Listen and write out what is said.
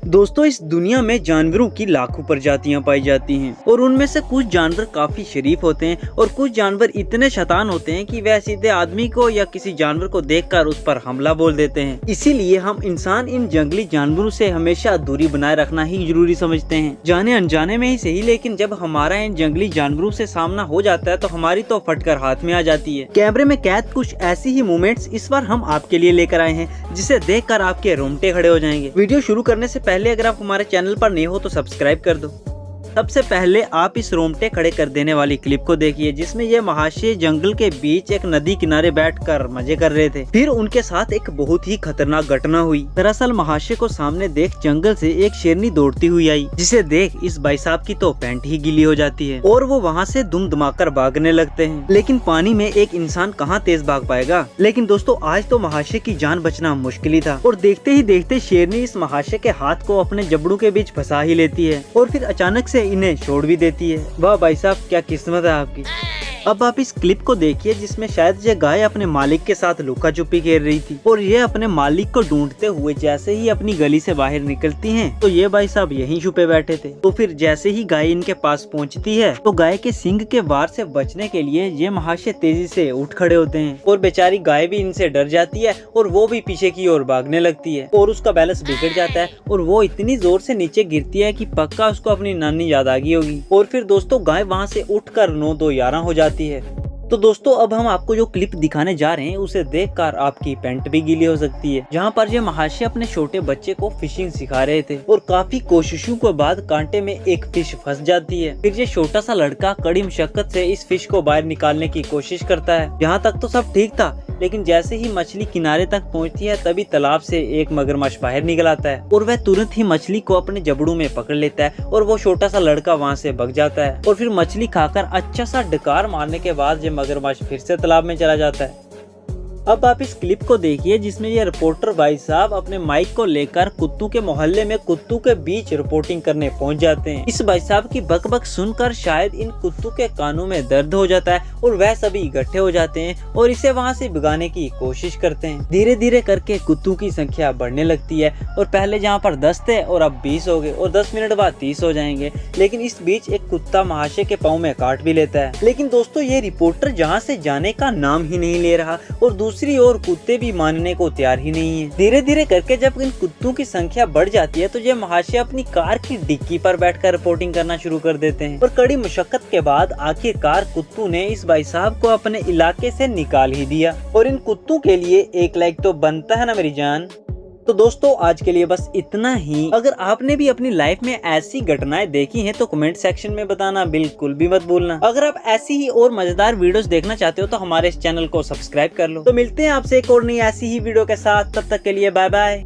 दोस्तों, इस दुनिया में जानवरों की लाखों प्रजातियां पाई जाती हैं और उनमें से कुछ जानवर काफी शरीफ होते हैं और कुछ जानवर इतने शैतान होते हैं कि वह सीधे आदमी को या किसी जानवर को देखकर उस पर हमला बोल देते हैं। इसीलिए हम इंसान इन जंगली जानवरों से हमेशा दूरी बनाए रखना ही जरूरी समझते हैं, जाने अनजाने में ही सही। लेकिन जब हमारा इन जंगली जानवरों से सामना हो जाता है तो हमारी तो फटकर हाथ में आ जाती है। कैमरे में कैद कुछ ऐसी ही मोमेंट्स इस बार हम आपके लिए लेकर आए हैं, जिसे देखकर आपके रोंगटे खड़े हो जाएंगे। वीडियो शुरू करने से पहले अगर आप हमारे चैनल पर नए हो तो सब्सक्राइब कर दो। सबसे पहले आप इस रोंगटे खड़े कर देने वाली क्लिप को देखिए, जिसमें ये महाशय जंगल के बीच एक नदी किनारे बैठकर मजे कर रहे थे। फिर उनके साथ एक बहुत ही खतरनाक घटना हुई। दरअसल महाशय को सामने देख जंगल से एक शेरनी दौड़ती हुई आई, जिसे देख इस भाई साहब की तो पैंट ही गीली हो जाती है और वो वहाँ से दुम दमाकर भागने लगते हैं। लेकिन पानी में एक इंसान कहाँ तेज भाग पाएगा। लेकिन दोस्तों, आज तो महाशय की जान बचना मुश्किल ही था और देखते ही देखते शेरनी इस महाशय के हाथ को अपने जबड़ों के बीच फंसा ही लेती है और फिर अचानक से इन्हें छोड़ भी देती है। वाह भाई साहब, क्या किस्मत है आपकी। अब आप इस क्लिप को देखिए, जिसमें शायद ये गाय अपने मालिक के साथ लुका छुपी खेल रही थी और ये अपने मालिक को ढूंढते हुए जैसे ही अपनी गली से बाहर निकलती हैं तो ये भाई साहब यहीं छुपे बैठे थे। तो फिर जैसे ही गाय इनके पास पहुंचती है तो गाय के सिंग के वार से बचने के लिए ये महाशय तेजी से उठ खड़े होते हैं और बेचारी गाय भी इनसे डर जाती है और वो भी पीछे की ओर भागने लगती है और उसका बैलेंस बिगड़ जाता है और वो इतनी जोर से नीचे गिरती है कि पक्का उसको अपनी नानी याद आ गई होगी। और फिर दोस्तों, गाय वहाँ से उठकर 9-2-11 हो जाती है। तो दोस्तों, अब हम आपको जो क्लिप दिखाने जा रहे हैं उसे देखकर आपकी पैंट भी गीली हो सकती है, जहां पर ये महाशय अपने छोटे बच्चे को फिशिंग सिखा रहे थे और काफी कोशिशों के बाद कांटे में एक फिश फंस जाती है। फिर ये छोटा सा लड़का कड़ी मशक्कत से इस फिश को बाहर निकालने की कोशिश करता है। यहाँ तक तो सब ठीक था, लेकिन जैसे ही मछली किनारे तक पहुंचती है तभी तालाब से एक मगरमच्छ बाहर निकल आता है और वह तुरंत ही मछली को अपने जबड़ों में पकड़ लेता है और वो छोटा सा लड़का वहां से भाग जाता है और फिर मछली खाकर अच्छा सा डकार मारने के बाद ये मगरमच्छ फिर से तालाब में चला जाता है। अब आप इस क्लिप को देखिए, जिसमें ये रिपोर्टर भाई साहब अपने माइक को लेकर कुत्तों के मोहल्ले में कुत्तों के बीच रिपोर्टिंग करने पहुंच जाते हैं। इस भाई साहब की बकबक सुनकर शायद इन कुत्तों के कानों में दर्द हो जाता है और वह सभी इकट्ठे हो जाते हैं और इसे वहां से भगाने की कोशिश करते हैं। धीरे धीरे करके कुत्तों की संख्या बढ़ने लगती है और पहले जहाँ पर 10 थे और अब 20 हो गए और 10 मिनट बाद 30 हो जाएंगे। लेकिन इस बीच एक कुत्ता महाशय के पाँव में काट भी लेता है। लेकिन दोस्तों, ये रिपोर्टर जहाँ से जाने का नाम ही नहीं ले रहा और दूसरी ओर कुत्ते भी मानने को तैयार ही नहीं है। धीरे धीरे करके जब इन कुत्तों की संख्या बढ़ जाती है तो ये महाशय अपनी कार की डिक्की पर बैठकर रिपोर्टिंग करना शुरू कर देते हैं और कड़ी मुशक्कत के बाद आखिरकार कुत्तों ने इस भाई साहब को अपने इलाके से निकाल ही दिया। और इन कुत्तों के लिए एक लाइक तो बनता है ना मेरी जान। तो दोस्तों, आज के लिए बस इतना ही। अगर आपने भी अपनी लाइफ में ऐसी घटनाएं देखी हैं तो कमेंट सेक्शन में बताना बिल्कुल भी मत भूलना। अगर आप ऐसी ही और मजेदार वीडियोस देखना चाहते हो तो हमारे इस चैनल को सब्सक्राइब कर लो। तो मिलते हैं आपसे एक और नई ऐसी ही वीडियो के साथ, तब तक के लिए बाय बाय।